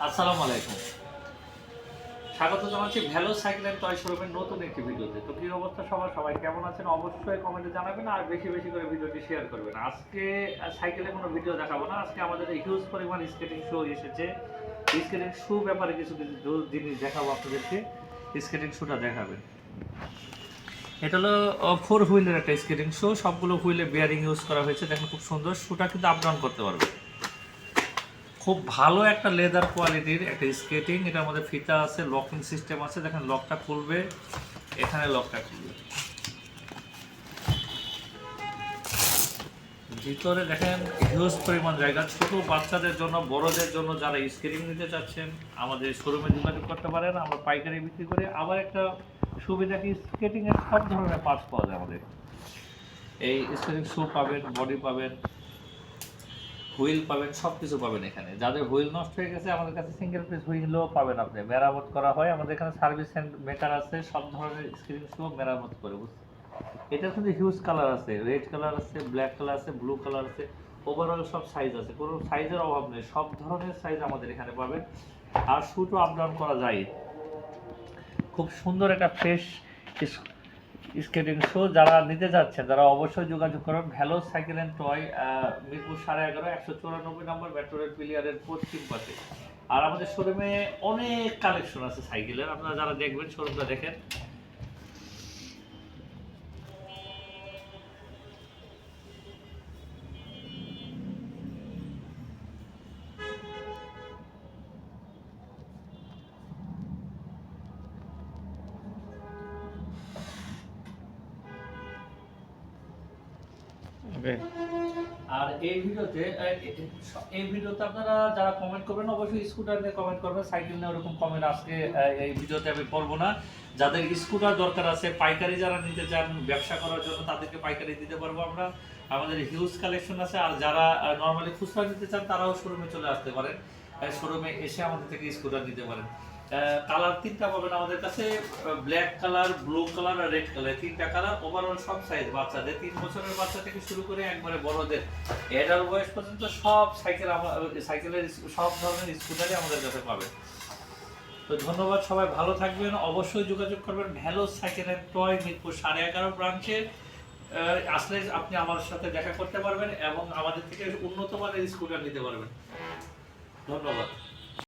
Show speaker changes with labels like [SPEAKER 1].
[SPEAKER 1] আসসালামু আলাইকুম। স্বাগত জানাচ্ছি ভ্যালো সাইকেল অ্যান্ড টয় শোরুমের নতুন একটি ভিডিওতে। তো কি অবস্থা সবার? সবাই কেমন আছেন? অবশ্যই কমেন্টে জানাবেন আর বেশি, বেশি করে ভিডিওটি শেয়ার করবেন। আজকে সাইকেলের কোনো ভিডিও দেখাবো না। আজকে আমাদের এই হিউজ পরিমাণ স্কেটিং শু এসেছে। স্কেটিং শু ব্যাপারে কিছু জিনিস দেখাবো আপনাদেরকে। স্কেটিং শুটা দেখাবেন। এটা হলো 4 হুইলের একটা স্কেটিং শু। সবগুলো হুইলে বেয়ারিং ইউজ করা হয়েছে। দেখেন খুব সুন্দর। শুটা কিন্তু আপ ডাউন করতে পারবে। খুব ভালো একটা লেদার কোয়ালিটির একটা স্কেটিং। এটার মধ্যে ফিতা আছে, লকিং সিস্টেম আছে। দেখেন লকটা খুলবে, এখানে লকটা খুলবে। ভিতরে দেখেন হিউজ পরিমাণ জায়গা। ছোট বাচ্চাদের জন্য, বড়দের জন্য যারা স্কেটিং নিতে চাচ্ছেন আমাদের শোরুমে যোগাযোগ করতে পারেন। আমরা পাইকারি বিক্রি করে। আবার একটা সুবিধা কি, স্কেটিংয়ের সব ধরনের পার্টস পাওয়া যায় আমাদের। এই স্কেটিং শু পাবেন, বডি পাবেন, হুইল পাবেন, সব কিছু পাবেন এখানে। যাদের হুইল নষ্ট হয়ে গেছে আমাদের কাছে সিঙ্গেল পিস হুইলও পাবেন। আপনি মেরামত করা হয় আমাদের এখানে, সার্ভিস মেকার আছে, সব ধরনের স্ক্রিন শো মেরামত করে। এটা কিন্তু হিউজ কালার আছে, রেড কালার আছে, ব্ল্যাক কালার আছে, ব্লু কালার আছে, ওভারঅল সব সাইজ আছে, কোনো সাইজের অভাব নেই। সব ধরনের সাইজ আমাদের এখানে পাবেন। আর শুটও আপ ডাউন করা যায়। খুব সুন্দর একটা ফ্রেশ স্কেটিং শো যারা নিতে যাচ্ছেন তারা অবশ্যই যোগাযোগ করুন। ভ্যালো সাইকেল অ্যান্ড টয়, মিরপুর 11.5, 194 নম্বর মেট্রো রেল পিলিয়ারের পশ্চিম পাশে। আর আমাদের শোরুমে অনেক কালেকশন আছে সাইকেলের। আপনারা যারা দেখবেন শোরুমটা দেখেন। আর এই ভিডিওতে আপনারা যারা কমেন্ট করবেন অবশ্যই স্কুটার নিয়ে কমেন্ট করবেন, সাইকেল নিয়ে ওরকম কমেন্ট আজকে এই ভিডিওতে আমি করবো না। যাদের স্কুটার দরকার আছে, পাইকারি যারা নিতে চান ব্যবসা করার জন্য, তাদেরকে পাইকারি দিতে পারবো আমরা। আমাদের হিউজ কালেকশন আছে। আর যারা নর্মালি খুচরা নিতে চান তারাও শোরুমে চলে আসতে পারেন। শোরুমে এসে আমাদের থেকে স্কুটার নিতে পারেন। কালার 3টা পাবেন আমাদের কাছে, ব্ল্যাক কালার, ব্লু কালার আর রেড কালার। 3টা কালার, ওভারঅল সব সাইজ। বাচ্চাদের 3 বছরের বাচ্চা থেকে শুরু করে একবারে বড়দের এডাল্ট বয়স পর্যন্ত সব সাইকেলের সব ধরনের স্কুটারই আমাদের কাছে পাবেন। তো ধন্যবাদ, সবাই ভালো থাকবেন। অবশ্যই যোগাযোগ করবেন ভ্যালো সাইকেল অ্যান্ড টয় মিরপুর 11.5 ব্রাঞ্চে। আসলে আপনি আমার সাথে দেখা করতে পারবেন এবং আমাদের থেকে উন্নত মানের স্কুটার নিতে পারবেন। ধন্যবাদ।